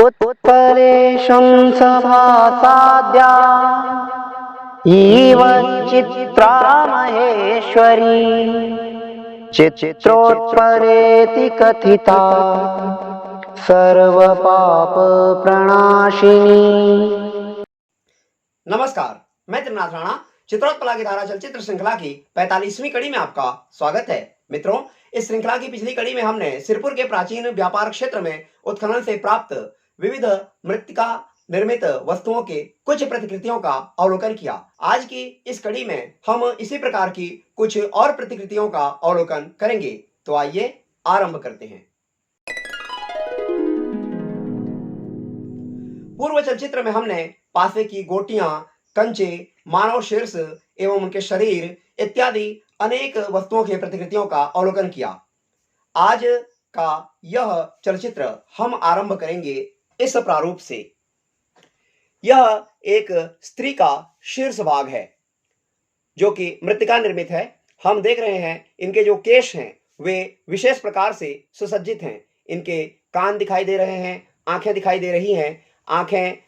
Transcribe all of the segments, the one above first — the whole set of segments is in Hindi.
उत्परेशं सभासाद्या इव चित्रा महेश्वरी चित्रोत्परेति कथिता सर्वपाप प्रणाशिनी। नमस्कार, मैं त्रिनाथ राणा चित्रोत्पला की धारा चलचित्र श्रृंखला की 45वीं कड़ी में आपका स्वागत है। मित्रों, इस श्रृंखला की पिछली कड़ी में हमने सिरपुर के प्राचीन व्यापार क्षेत्र में उत्खनन से प्राप्त विविध मृत्तिका निर्मित वस्तुओं के कुछ प्रतिकृतियों का अवलोकन किया। आज की इस कड़ी में हम इसी प्रकार की कुछ और प्रतिकृतियों का अवलोकन करेंगे। तो आइए आरंभ करते हैं। पूर्व चलचित्र में हमने पासे की गोटियां, कंचे, मानव शीर्ष एवं उनके शरीर इत्यादि अनेक वस्तुओं की प्रतिकृतियों का अवलोकन किया। आज का यह चलचित्र हम आरंभ करेंगे इस प्रारूप से। यह एक स्त्री का शीर्ष भाग है जो कि मृत्तिका निर्मित है। हम देख रहे हैं इनके जो केश हैं वे विशेष प्रकार से सुसज्जित हैं। इनके कान दिखाई दे रहे हैं, आंखें दिखाई दे रही हैं। आंखें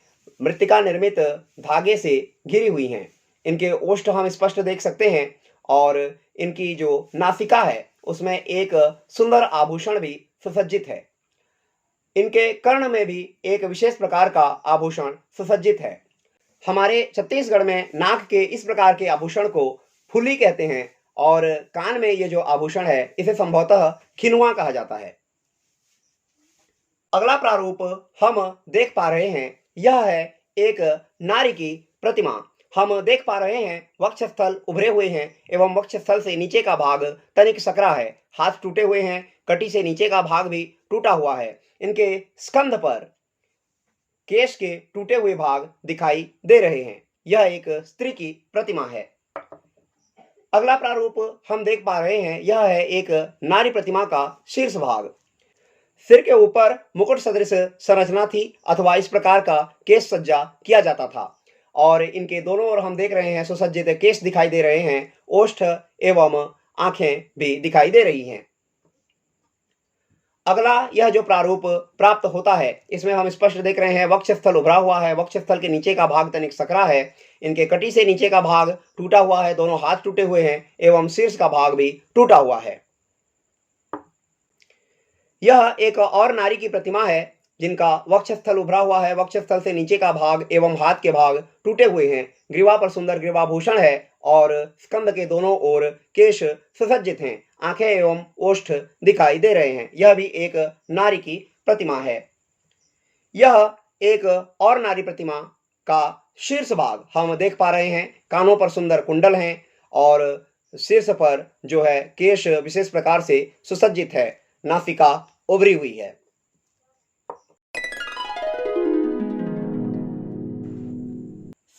मृत्तिका निर्मित धागे से घिरी हुई हैं। इनके ओष्ठ हम स्पष्ट देख सकते हैं और इनकी जो नासिका है उसमें एक सुंदर आभूषण भी सुसज्जित है। इनके कर्ण में भी एक विशेष प्रकार का आभूषण सुसज्जित है। हमारे छत्तीसगढ़ में नाक के इस प्रकार के आभूषण को फुली कहते हैं और कान में ये जो आभूषण है इसे संभवतः खिनुआ कहा जाता है। अगला प्रारूप हम देख पा रहे हैं, यह है एक नारी की प्रतिमा। हम देख पा रहे हैं वक्षस्थल उभरे हुए हैं एवं वक्षस्थल से नीचे का भाग तनिक सकरा है। हाथ टूटे हुए हैं, कटी से नीचे का भाग भी टूटा हुआ है। इनके स्कंध पर केश के टूटे हुए भाग दिखाई दे रहे हैं। यह एक स्त्री की प्रतिमा है। अगला प्रारूप हम देख पा रहे हैं, यह है एक नारी प्रतिमा का शीर्ष भाग। सिर के ऊपर मुकुट सदृश संरचना थी अथवा इस प्रकार का केश सज्जा किया जाता था और इनके दोनों ओर हम देख रहे हैं सुसज्जित केश दिखाई दे रहे हैं। ओष्ठ एवं आंखें भी दिखाई दे रही हैं। अगला यह जो प्रारूप प्राप्त होता है इसमें हम स्पष्ट देख रहे हैं वक्षस्थल उभरा हुआ है, वक्षस्थल के नीचे का भाग तनिक सकरा है, इनके कटी से नीचे का भाग टूटा हुआ है, दोनों हाथ टूटे हुए हैं एवं शीर्ष का भाग भी टूटा हुआ है। यह एक और नारी की प्रतिमा है जिनका वक्षस्थल उभरा हुआ है, वक्षस्थल से नीचे का भाग एवं हाथ के भाग टूटे हुए हैं। ग्रीवा पर सुंदर ग्रीवाभूषण है और स्कंद के दोनों ओर केश सुसज्जित हैं। आंखें एवं ओष्ठ दिखाई दे रहे हैं। यह भी एक नारी की प्रतिमा है। यह एक और नारी प्रतिमा का शीर्ष भाग हम देख पा रहे हैं। कानों पर सुंदर कुंडल हैं और शीर्ष पर जो है केश विशेष प्रकार से सुसज्जित है। नासिका उभरी हुई है।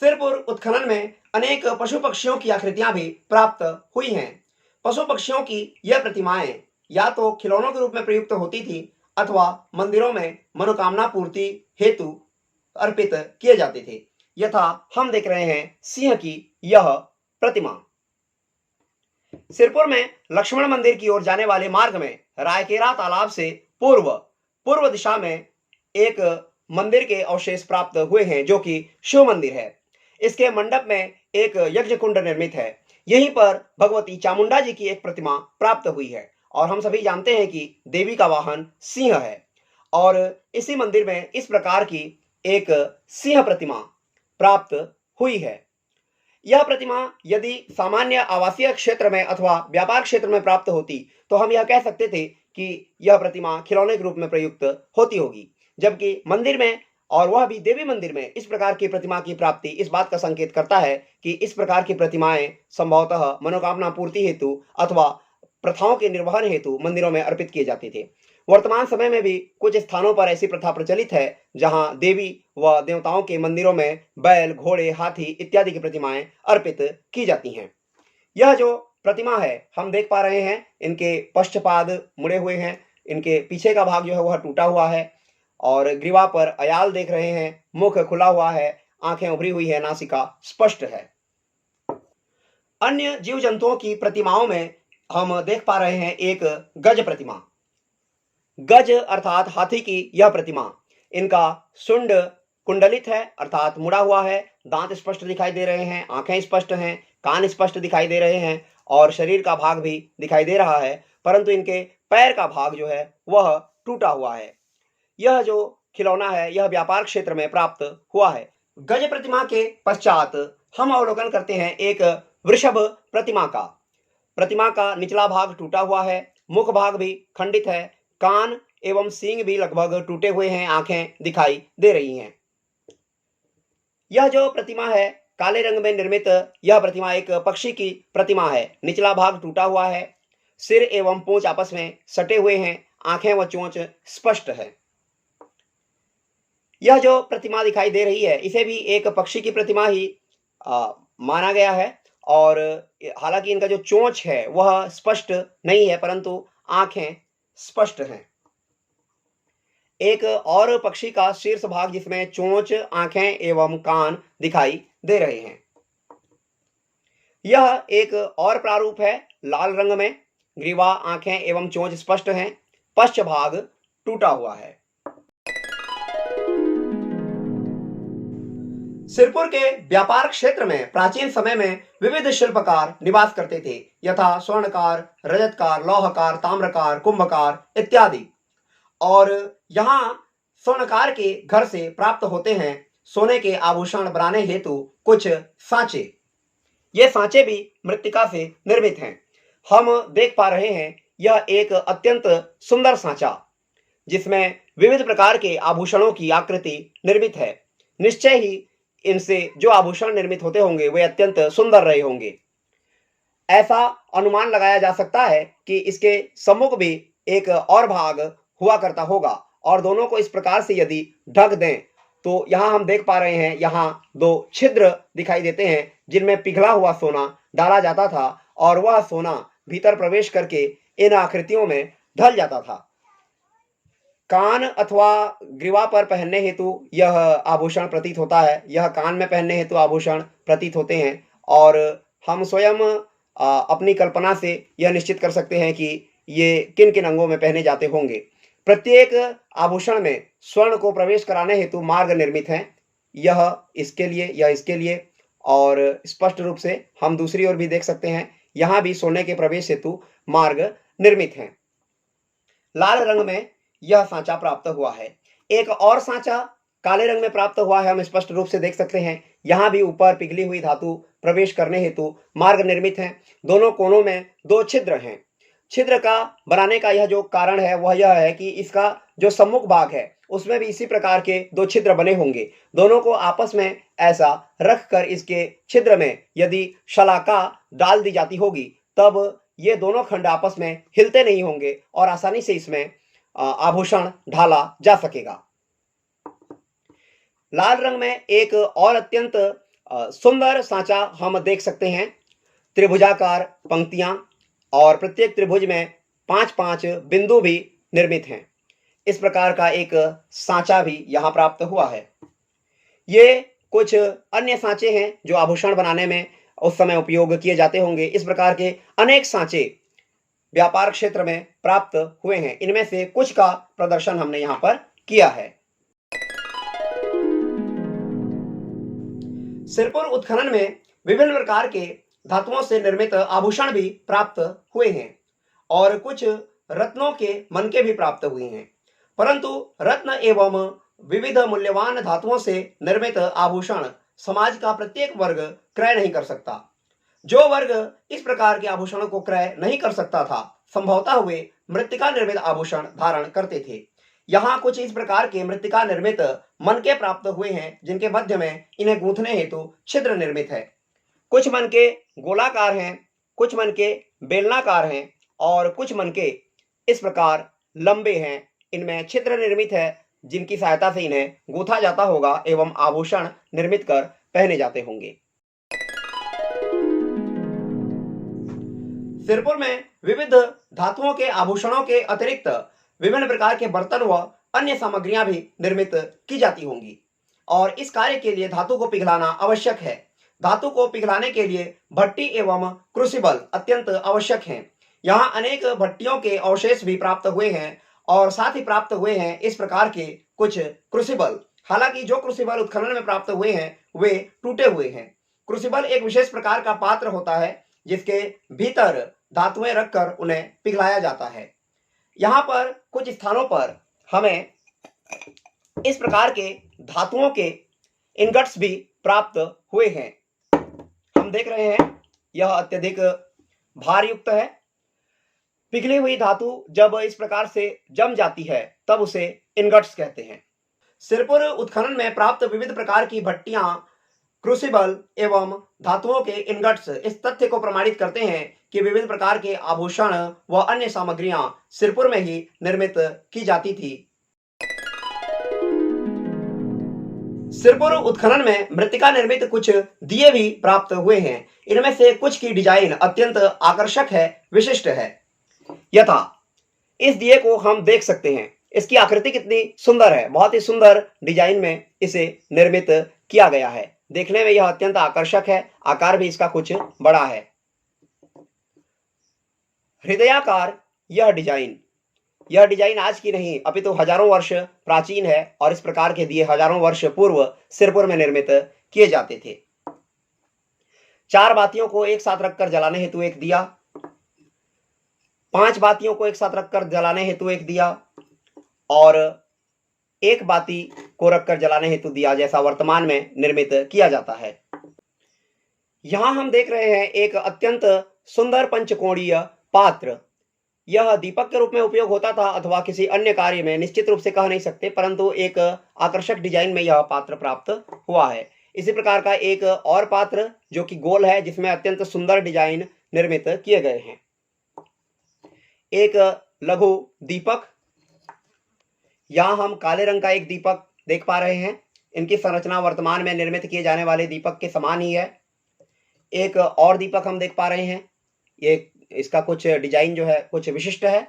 सिरपुर उत्खनन में अनेक पशु पक्षियों की आकृतियां भी प्राप्त हुई हैं। पशु पक्षियों की यह प्रतिमाएं या तो खिलौनों के रूप में प्रयुक्त होती थी अथवा मंदिरों में मनोकामना पूर्ति हेतु अर्पित किए जाते थे। यथा हम देख रहे हैं सिंह की यह प्रतिमा। सिरपुर में लक्ष्मण मंदिर की ओर जाने वाले मार्ग में रायकेरा तालाब से पूर्व दिशा में एक मंदिर के अवशेष प्राप्त हुए हैं जो कि शिव मंदिर है। इसके मंडप में एक यज्ञ कुंड निर्मित है। यहीं पर भगवती चामुंडा जी की एक प्रतिमा प्राप्त हुई है और हम सभी जानते हैं कि देवी का वाहन सिंह है और इसी मंदिर में इस प्रकार की एक सिंह प्रतिमा प्राप्त हुई है। यह प्रतिमा यदि सामान्य आवासीय क्षेत्र में अथवा व्यापार क्षेत्र में प्राप्त होती तो हम यह कह सकते थे कि यह प्रतिमा खिलौने के रूप में प्रयुक्त होती होगी, जबकि मंदिर में और वह भी देवी मंदिर में इस प्रकार की प्रतिमा की प्राप्ति इस बात का संकेत करता है कि इस प्रकार की प्रतिमाएं संभवतः मनोकामना पूर्ति हेतु अथवा प्रथाओं के निर्वहन हेतु मंदिरों में अर्पित किए जाते थे। वर्तमान समय में भी कुछ स्थानों पर ऐसी प्रथा प्रचलित है जहां देवी व देवताओं के मंदिरों में बैल, घोड़े, हाथी इत्यादि की प्रतिमाएं अर्पित की जाती हैं। यह जो प्रतिमा है हम देख पा रहे हैं इनके पश्चपाद मुड़े हुए हैं, इनके पीछे का भाग जो है वह टूटा हुआ है और ग्रीवा पर अयाल देख रहे हैं, मुख खुला हुआ है, आंखें उभरी हुई है, नासिका स्पष्ट है। अन्य जीव जंतुओं की प्रतिमाओं में हम देख पा रहे हैं एक गज प्रतिमा। गज अर्थात हाथी की यह प्रतिमा। इनका सुंड कुंडलित है अर्थात मुड़ा हुआ है, दांत स्पष्ट दिखाई दे रहे हैं, आंखें स्पष्ट हैं, कान स्पष्ट दिखाई दे रहे हैं और शरीर का भाग भी दिखाई दे रहा है, परंतु इनके पैर का भाग जो है वह टूटा हुआ है। यह जो खिलौना है यह व्यापार क्षेत्र में प्राप्त हुआ है। गज प्रतिमा के पश्चात हम अवलोकन करते हैं एक वृषभ प्रतिमा का। प्रतिमा का निचला भाग टूटा हुआ है, मुख भाग भी खंडित है, कान एवं सींग भी लगभग टूटे हुए हैं, आंखें दिखाई दे रही हैं। यह जो प्रतिमा है काले रंग में निर्मित, यह प्रतिमा एक पक्षी की प्रतिमा है। निचला भाग टूटा हुआ है, सिर एवं पूंछ आपस में सटे हुए हैं, आंखें व चोंच स्पष्ट है। यह जो प्रतिमा दिखाई दे रही है इसे भी एक पक्षी की प्रतिमा ही माना गया है और हालांकि इनका जो चोंच है वह स्पष्ट नहीं है परंतु आंखें स्पष्ट हैं। एक और पक्षी का शीर्ष भाग जिसमें चोंच, आंखें एवं कान दिखाई दे रहे हैं। यह एक और प्रारूप है लाल रंग में, ग्रीवा, आंखें एवं चोंच स्पष्ट हैं, पश्च भाग टूटा हुआ है। सिरपुर के व्यापार क्षेत्र में प्राचीन समय में विविध शिल्पकार निवास करते थे, यथा स्वर्णकार, रजतकार, लौहकार, ताम्रकार, कुंभकार इत्यादि। और यहाँ स्वर्णकार के घर से प्राप्त होते हैं सोने के आभूषण बनाने हेतु कुछ सांचे। ये सांचे भी मृत्तिका से निर्मित हैं। हम देख पा रहे हैं यह एक अत्यंत सुंदर सांचा जिसमें विविध प्रकार के आभूषणों की आकृति निर्मित है। निश्चय ही इनसे जो आभूषण निर्मित होते होंगे वे अत्यंत सुंदर रहे होंगे। ऐसा अनुमान लगाया जा सकता है कि इसके सम्मुख भी एक और भाग हुआ करता होगा और दोनों को इस प्रकार से यदि ढक दें तो यहाँ हम देख पा रहे हैं यहाँ दो छिद्र दिखाई देते हैं जिनमें पिघला हुआ सोना डाला जाता था और वह सोना भीतर प्रवेश करके इन आकृतियों में ढल जाता था। कान अथवा ग्रीवा पर पहनने हेतु यह आभूषण प्रतीत होता है, यह कान में पहनने हेतु आभूषण प्रतीत होते हैं और हम स्वयं अपनी कल्पना से यह निश्चित कर सकते हैं कि ये किन किन अंगों में पहने जाते होंगे। प्रत्येक आभूषण में स्वर्ण को प्रवेश कराने हेतु मार्ग निर्मित हैं, यह इसके लिए, यह इसके लिए, और स्पष्ट रूप से हम दूसरी ओर भी देख सकते हैं यहाँ भी सोने के प्रवेश हेतु मार्ग निर्मित हैं। लाल रंग में यह सांचा प्राप्त हुआ है। एक और सांचा काले रंग में प्राप्त हुआ है, हम स्पष्ट रूप से देख सकते हैं यहाँ भी ऊपर पिघली हुई धातु प्रवेश करने हेतु मार्ग निर्मित हैं। दोनों कोनों में दो छिद्र हैं। छिद्र का बनाने का यह जो कारण है वह यह है कि इसका जो सम्मुख भाग है उसमें भी इसी प्रकार के दो छिद्र बने होंगे। दोनों को आपस में ऐसा रखकर इसके छिद्र में यदि शलाका डाल दी जाती होगी तब ये दोनों खंड आपस में हिलते नहीं होंगे और आसानी से इसमें आभूषण ढाला जा सकेगा। लाल रंग में एक और अत्यंत सुंदर सांचा हम देख सकते हैं। त्रिभुजाकार पंक्तियां और प्रत्येक त्रिभुज में 5-5 बिंदु भी निर्मित हैं। इस प्रकार का एक सांचा भी यहाँ प्राप्त हुआ है। ये कुछ अन्य सांचे हैं जो आभूषण बनाने में उस समय उपयोग किए जाते होंगे। इस प्रकार के अनेक सांचे व्यापार क्षेत्र में प्राप्त हुए हैं। इनमें से कुछ का प्रदर्शन हमने यहाँ पर किया है। सिरपुर उत्खनन में विभिन्न प्रकार के धातुओं से निर्मित आभूषण भी प्राप्त हुए हैं और कुछ रत्नों के मनके भी प्राप्त हुए हैं, परंतु रत्न एवं विविध मूल्यवान धातुओं से निर्मित आभूषण समाज का प्रत्येक वर्ग क्रय नहीं कर सकता। जो वर्ग इस प्रकार के आभूषणों को क्रय नहीं कर सकता था संभवतः वे मृत्तिका निर्मित आभूषण धारण करते थे। यहाँ कुछ इस प्रकार के मृत्तिका निर्मित मनके प्राप्त हुए हैं जिनके मध्य में इन्हें गूंथने हेतु छिद्र निर्मित है। कुछ मनके गोलाकार हैं, कुछ मनके बेलनाकार हैं और कुछ मनके इस प्रकार लंबे हैं। इनमें छिद्र निर्मित है जिनकी सहायता से इन्हें गूंथा जाता होगा एवं आभूषण निर्मित कर पहने जाते होंगे। सिरपुर में विविध धातुओं के आभूषणों के अतिरिक्त विभिन्न प्रकार के बर्तन व अन्य सामग्रियां भी निर्मित की जाती होंगी और इस कार्य के लिए धातु को पिघलाना आवश्यक है। धातु को पिघलाने के लिए भट्टी एवं क्रूसिबल अत्यंत आवश्यक हैं। यहाँ अनेक भट्टियों के अवशेष भी प्राप्त हुए हैं और साथ ही प्राप्त हुए हैं इस प्रकार के कुछ क्रूसिबल। हालांकि जो क्रूसिबल उत्खनन में प्राप्त हुए हैं वे टूटे हुए हैं। क्रूसिबल एक विशेष प्रकार का पात्र होता है जिसके भीतर धातुएं रखकर उन्हें पिघलाया जाता है। यहाँ पर कुछ स्थानों पर हमें इस प्रकार के धातुओं के इनगट्स भी प्राप्त हुए हैं। हम देख रहे हैं यह अत्यधिक भार युक्त है। पिघली हुई धातु जब इस प्रकार से जम जाती है तब उसे इनगट्स कहते हैं। सिरपुर उत्खनन में प्राप्त विविध प्रकार की भट्टियां, क्रूसिबल एवं धातुओं के इनगट्स इस तथ्य को प्रमाणित करते हैं कि विविध प्रकार के आभूषण व अन्य सामग्रियां सिरपुर में ही निर्मित की जाती थी। सिरपुर उत्खनन में मृत्तिका निर्मित कुछ दिए भी प्राप्त हुए हैं। इनमें से कुछ की डिजाइन अत्यंत आकर्षक है, विशिष्ट है। यथा इस दिए को हम देख सकते हैं, इसकी आकृति कितनी सुंदर है, बहुत ही सुंदर डिजाइन में इसे निर्मित किया गया है। देखने में यह अत्यंत आकर्षक है, आकार भी इसका कुछ बड़ा है। हृदयाकार यह डिजाइन आज की नहीं अपितु हजारों वर्ष प्राचीन है और इस प्रकार के दिए हजारों वर्ष पूर्व सिरपुर में निर्मित किए जाते थे। 4 बातियों को एक साथ रखकर जलाने हेतु एक दिया, 5 बातियों को एक साथ रखकर जलाने हेतु एक दिया और 1 बाती को रखकर जलाने हेतु दिया जैसा वर्तमान में निर्मित किया जाता है। यहां हम देख रहे हैं एक अत्यंत सुंदर पंचकोणीय पात्र। यह दीपक के रूप में उपयोग होता था अथवा किसी अन्य कार्य में, निश्चित रूप से कह नहीं सकते, परंतु एक आकर्षक डिजाइन में यह पात्र प्राप्त हुआ है। इसी प्रकार का एक और पात्र जो कि गोल है, जिसमें अत्यंत सुंदर डिजाइन निर्मित किए गए हैं। एक लघु दीपक, यहां हम काले रंग का एक दीपक देख पा रहे हैं। इनकी संरचना वर्तमान में निर्मित किए जाने वाले दीपक के समान ही है। एक और दीपक हम देख पा रहे हैं, ये इसका कुछ डिजाइन जो है कुछ विशिष्ट है।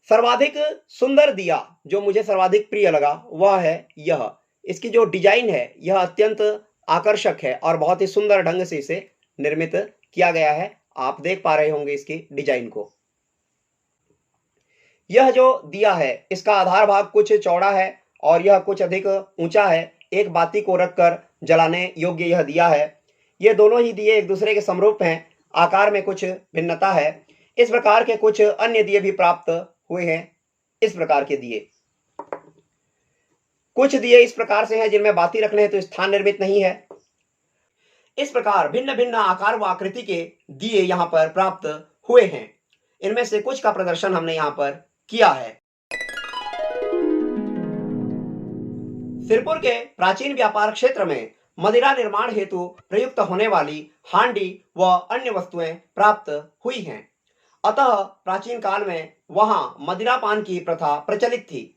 सर्वाधिक सुंदर दिया जो मुझे सर्वाधिक प्रिय लगा वह है यह। इसकी जो डिजाइन है यह अत्यंत आकर्षक है और बहुत ही सुंदर ढंग से इसे निर्मित किया गया है। आप देख पा रहे होंगे इसकी डिजाइन को। यह जो दिया है इसका आधार भाग कुछ चौड़ा है और यह कुछ अधिक ऊंचा है। एक बाती को रखकर जलाने योग्य यह दिया है। ये दोनों ही दिए एक दूसरे के समरूप हैं, आकार में कुछ भिन्नता है। इस प्रकार के कुछ अन्य दिए भी प्राप्त हुए हैं। इस प्रकार के दिए, कुछ दिए इस प्रकार से हैं जिनमें बाती रखने हैं तो स्थान निर्मित नहीं है। इस प्रकार भिन्न भिन्न आकार व आकृति के दिए यहां पर प्राप्त हुए हैं। इनमें से कुछ का प्रदर्शन हमने यहां पर किया है। सिरपुर के प्राचीन व्यापार क्षेत्र में मदिरा निर्माण हेतु प्रयुक्त होने वाली हांडी व अन्य वस्तुएं प्राप्त हुई हैं। अतः प्राचीन काल में वहां मदिरापान की प्रथा प्रचलित थी।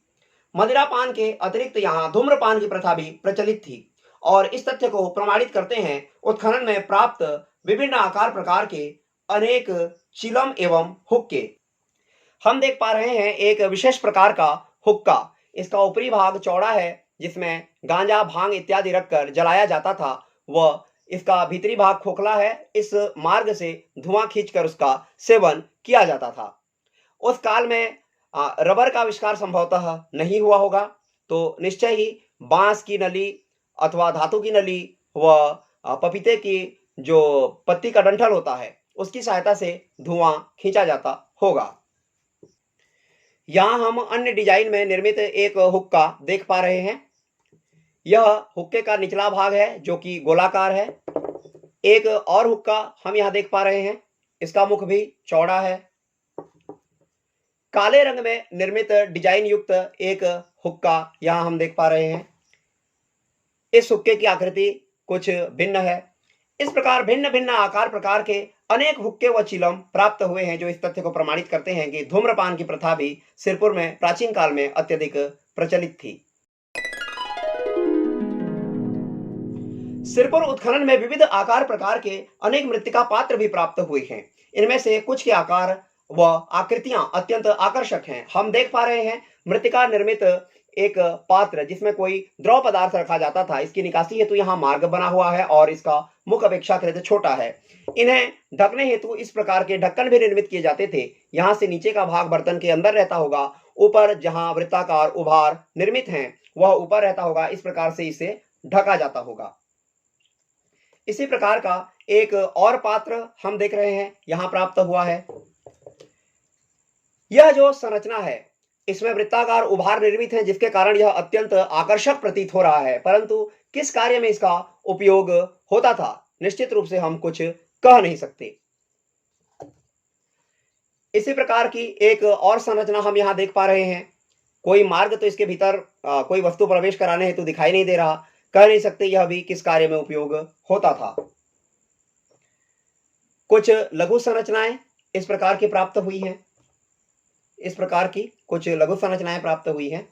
मदिरापान के अतिरिक्त यहाँ धूम्रपान की प्रथा भी प्रचलित थी और इस तथ्य को प्रमाणित करते हैं उत्खनन में प्राप्त विभिन्न आकार प्रकार के अनेक चिलम एवं हुक्के। हम देख पा रहे हैं एक विशेष प्रकार का हुक्का। इसका ऊपरी भाग चौड़ा है जिसमें गांजा, भांग इत्यादि रखकर जलाया जाता था व इसका भीतरी भाग खोखला है। इस मार्ग से धुआं खींचकर उसका सेवन किया जाता था। उस काल में रबर का आविष्कार संभवतः नहीं हुआ होगा, तो निश्चय ही बांस की नली अथवा धातु की नली व पपीते की जो पत्ती का डंठल होता है उसकी सहायता से धुआं खींचा जाता होगा। यहां हम अन्य डिजाइन में निर्मित एक हुक्का देख पा रहे हैं। यह हुक्के का निचला भाग है जो कि गोलाकार है। एक और हुक्का हम यहां देख पा रहे हैं, इसका मुख भी चौड़ा है। काले रंग में निर्मित डिजाइन युक्त एक हुक्का यहां हम देख पा रहे हैं। इस हुक्के की आकृति कुछ भिन्न है। इस प्रकार भिन्न भिन्न आकार प्रकार के अनेक हुक्के व चिलम प्राप्त हुए हैं जो इस तथ्य को प्रमाणित करते हैं कि धूम्रपान की प्रथा भी सिरपुर में प्राचीन काल में अत्यधिक प्रचलित थी। सिरपुर उत्खनन में विविध आकार प्रकार के अनेक मृत्तिका पात्र भी प्राप्त हुए हैं। इनमें से कुछ के आकार व आकृतियां अत्यंत आकर्षक हैं। हम देख पा रहे हैं मृत्तिका निर्मित एक पात्र जिसमें कोई द्रव पदार्थ रखा जाता था। इसकी निकासी हेतु यहाँ मार्ग बना हुआ है और इसका मुख अपेक्षाकृत छोटा है। इन्हें ढकने हेतु इस प्रकार के ढक्कन भी निर्मित किए जाते थे। यहाँ से नीचे का भाग बर्तन के अंदर रहता होगा, ऊपर जहां वृत्ताकार उभार निर्मित हैं वह ऊपर रहता होगा, इस प्रकार से इसे ढका जाता होगा। इसी प्रकार का एक और पात्र हम देख रहे हैं यहां प्राप्त हुआ है। यह जो संरचना है इसमें वृत्ताकार उभार निर्मित है, जिसके कारण यह अत्यंत आकर्षक प्रतीत हो रहा है, परंतु किस कार्य में इसका उपयोग होता था निश्चित रूप से हम कुछ कह नहीं सकते। इसी प्रकार की एक और संरचना हम यहां देख पा रहे हैं। कोई मार्ग तो इसके भीतर कोई वस्तु प्रवेश कराने हेतु दिखाई नहीं दे रहा, कह नहीं सकते यह भी किस कार्य में उपयोग होता था। कुछ लघु संरचनाएं इस प्रकार की प्राप्त हुई हैं। इस प्रकार की कुछ लघु संरचनाएं प्राप्त हुई हैं।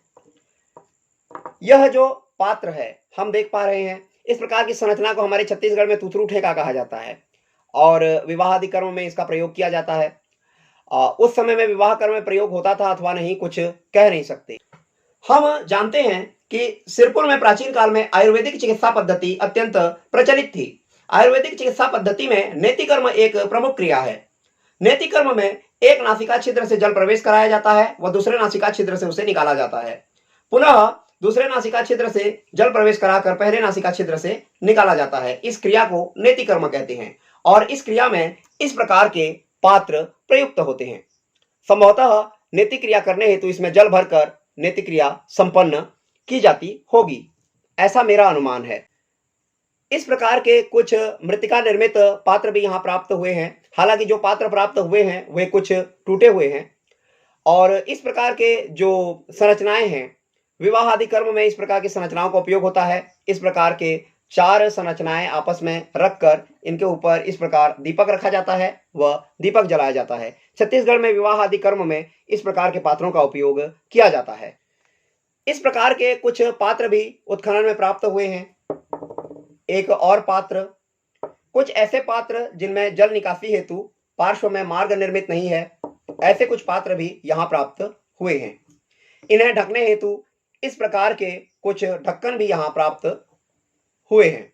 यह जो पात्र है हम देख पा रहे हैं, इस प्रकार की संरचना को हमारे छत्तीसगढ़ में तुथरू ठेका कहा जाता है और विवाह आदि कर्म में इसका प्रयोग किया जाता है। उस समय में विवाह कर्म में प्रयोग होता था अथवा नहीं, कुछ कह नहीं सकते। हम जानते हैं कि सिरपुर में प्राचीन काल में आयुर्वेदिक चिकित्सा पद्धति अत्यंत प्रचलित थी। आयुर्वेदिक चिकित्सा पद्धति में नेतिकर्म एक प्रमुख क्रिया है। नेतिकर्म में एक नासिका छिद्र से जल प्रवेश कराया जाता है व दूसरे नासिका छिद्र से उसे निकाला जाता है। पुनः दूसरे नासिका छिद्र से जल प्रवेश कराकर पहले नासिका छिद्र से निकाला जाता है। इस क्रिया को नेतिकर्म कहते हैं और इस क्रिया में इस प्रकार के पात्र प्रयुक्त होते हैं। संभवतः नेति क्रिया करने हेतु इसमें जल भरकर नेति क्रिया संपन्न की जाती होगी, ऐसा मेरा अनुमान है। इस प्रकार के कुछ मृत्तिका निर्मित पात्र भी यहाँ प्राप्त हुए हैं। हालांकि जो पात्र प्राप्त हुए हैं वे कुछ टूटे हुए हैं और इस प्रकार के जो संरचनाएं हैं विवाह आदि कर्म में इस प्रकार की संरचनाओं का उपयोग होता है। इस प्रकार के 4 संरचनाएं आपस में रखकर इनके ऊपर इस प्रकार दीपक रखा जाता है व दीपक जलाया जाता है। छत्तीसगढ़ में विवाह आदि कर्म में इस प्रकार के पात्रों का उपयोग किया जाता है। इस प्रकार के कुछ पात्र भी उत्खनन में प्राप्त हुए हैं। एक और पात्र, कुछ ऐसे पात्र जिनमें जल निकासी हेतु पार्श्व में मार्ग निर्मित नहीं है, ऐसे कुछ पात्र भी यहाँ प्राप्त हुए हैं। इन्हें ढकने हेतु इस प्रकार के कुछ ढक्कन भी यहाँ प्राप्त हुए हैं।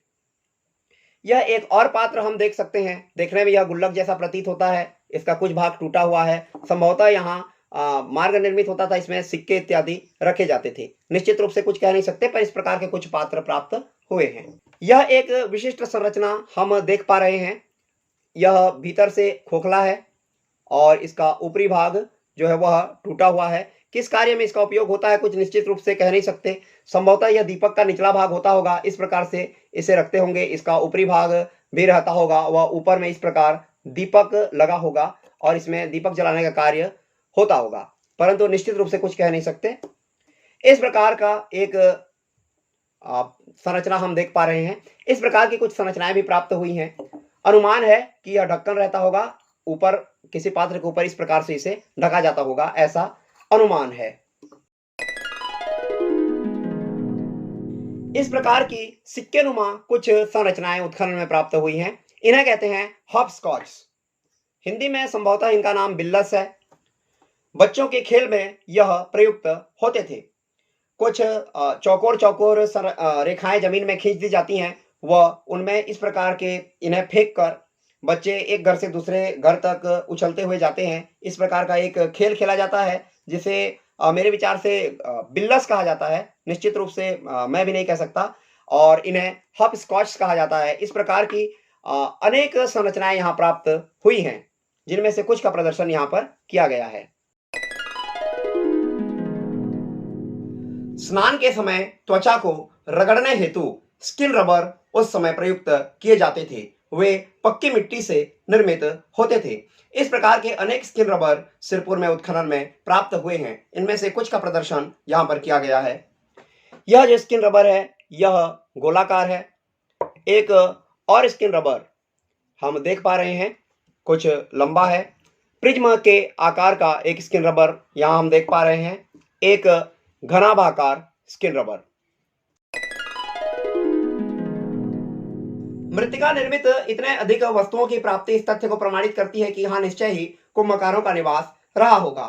यह एक और पात्र हम देख सकते हैं। देखने में यह गुल्लक जैसा प्रतीत होता है। इसका कुछ भाग टूटा हुआ है। संभवतः यहाँ मार्ग निर्मित होता था, इसमें सिक्के इत्यादि रखे जाते थे। निश्चित रूप से कुछ कह नहीं सकते, पर इस प्रकार के कुछ पात्र प्राप्त हुए हैं। यह एक विशिष्ट संरचना हम देख पा रहे हैं। यह भीतर से खोखला है और इसका ऊपरी भाग जो है वह टूटा हुआ है। किस कार्य में इसका उपयोग होता है कुछ निश्चित रूप से कह नहीं सकते। संभवतः यह दीपक का निचला भाग होता होगा, इस प्रकार से इसे रखते होंगे। इसका ऊपरी भाग भी रहता होगा, वह ऊपर में इस प्रकार दीपक लगा होगा और इसमें दीपक जलाने का कार्य होता होगा, परंतु निश्चित रूप से कुछ कह नहीं सकते। इस प्रकार का एक संरचना हम देख पा रहे हैं। इस प्रकार की कुछ संरचनाएं भी प्राप्त हुई हैं। अनुमान है कि यह ढक्कन रहता होगा, ऊपर किसी पात्र के ऊपर इस प्रकार से इसे ढका जाता होगा, ऐसा अनुमान है। इस प्रकार की सिक्के नुमा कुछ संरचनाएं उत्खनन में प्राप्त हुई हैं। इन्हें कहते हैं हॉपस्कॉच। हिंदी में संभवतः इनका नाम बिल्लस है। बच्चों के खेल में यह प्रयुक्त होते थे। कुछ चौकोर चौकोर रेखाएं जमीन में खींच दी जाती हैं व उनमें इस प्रकार के इन्हें फेंक कर बच्चे एक घर से दूसरे घर तक उछलते हुए जाते हैं। इस प्रकार का एक खेल खेला जाता है जिसे मेरे विचार से बिल्लस कहा जाता है। निश्चित रूप से मैं भी नहीं कह सकता, और इन्हें हॉपस्कॉच कहा जाता है। इस प्रकार की अनेक संरचनाएं यहाँ प्राप्त हुई हैं, जिनमें से कुछ का प्रदर्शन यहाँ पर किया गया है। स्नान के समय त्वचा को रगड़ने हेतु स्किन रबर उस समय प्रयुक्त किए जाते थे। वे पक्की मिट्टी से निर्मित होते थे। इस प्रकार के अनेक स्किन रबर सिरपुर में उत्खनन में प्राप्त हुए हैं। इनमें से कुछ का प्रदर्शन यहाँ पर किया गया है। यह जो स्किन रबर है यह गोलाकार है। एक और स्किन रबर हम देख पा रहे हैं, कुछ लंबा है। प्रिज्म के आकार का एक स्किन रबर यहाँ हम देख पा रहे हैं, एक घनाभाकार स्किन रबर। मृत्तिका निर्मित इतने अधिक वस्तुओं की प्राप्ति इस तथ्य को प्रमाणित करती है कि यहाँ निश्चय ही कुंभकारों का निवास रहा होगा।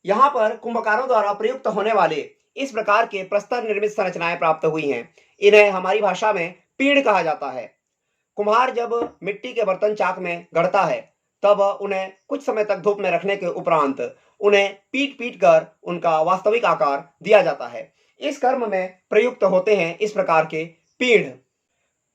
यहाँ पर कुंभकारों द्वारा प्रयुक्त होने वाले इस प्रकार के प्रस्तर निर्मित संरचनाएं प्राप्त हुई हैं। इन्हें हमारी भाषा में पीढ़ कहा जाता है। कुम्हार जब मिट्टी के बर्तन चाक में गढ़ता है तब उन्हें कुछ समय तक धूप में रखने के उपरांत उन्हें पीट पीट कर उनका वास्तविक आकार दिया जाता है। इस कर्म में प्रयुक्त होते हैं इस प्रकार के पीढ़।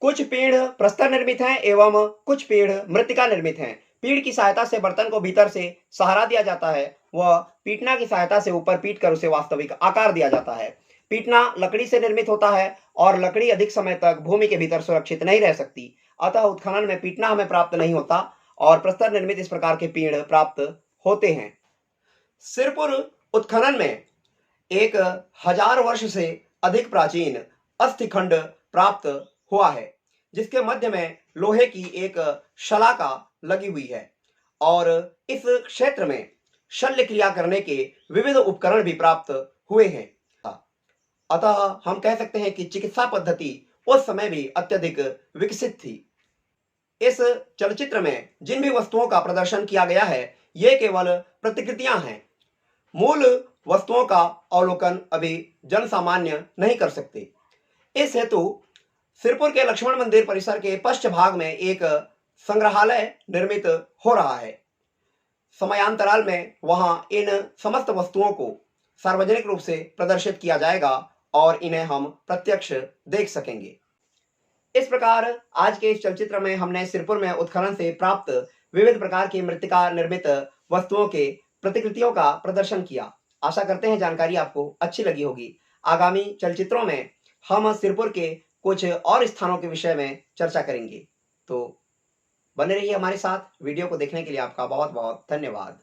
कुछ पीढ़ प्रस्तर निर्मित हैं एवं कुछ पीढ़ मृत्तिका निर्मित हैं। पीढ़ की सहायता से बर्तन को भीतर से सहारा दिया जाता है, वह पीटना की सहायता से ऊपर पीट कर उसे वास्तविक आकार दिया जाता है। पीटना लकड़ी से निर्मित होता है और लकड़ी अधिक समय तक भूमि के भीतर सुरक्षित नहीं रह सकती, अतः उत्खनन में पीटना हमें प्राप्त नहीं होता और प्रस्तर निर्मित इस प्रकार के पीढ़ प्राप्त होते हैं। सिरपुर उत्खनन में 1000 वर्ष से अधिक प्राचीन अस्थिखंड प्राप्त हुआ है, जिसके मध्य में लोहे की एक शलाका लगी हुई है और इस क्षेत्र में शल्य क्रिया करने के विविध उपकरण भी प्राप्त हुए हैं। अतः हम कह सकते हैं कि चिकित्सा पद्धति उस समय भी अत्यधिक विकसित थी। इस चलचित्र में जिन भी वस्तुओं का प्रदर्शन किया गया है, ये केवल प्रतिकृतियां हैं। मूल वस्तुओं का अवलोकन अभी जन सामान्य नहीं कर सकते। इस हेतु सिरपुर के लक्ष्मण मंदिर परिसर के पश्चिम भाग में एक संग्रहालय निर्मित हो रहा है। समयांतराल में वहां इन समस्त वस्तुओं को सार्वजनिक रूप से प्रदर्शित किया जाएगा और इन्हें हम प्रत्यक्ष देख सकेंगे। इस प्रकार आज के इस चलचित्र में हमने सिरपुर में उत्खनन से प्राप्त विविध प्रकार की मृत्तिका निर्मित वस्तुओं के प्रतिकृतियों का प्रदर्शन किया। आशा करते हैं जानकारी आपको अच्छी लगी होगी। आगामी चलचित्रों में हम सिरपुर के कुछ और स्थानों के विषय में चर्चा करेंगे, तो बने रहिए हमारे साथ। वीडियो को देखने के लिए आपका बहुत बहुत धन्यवाद।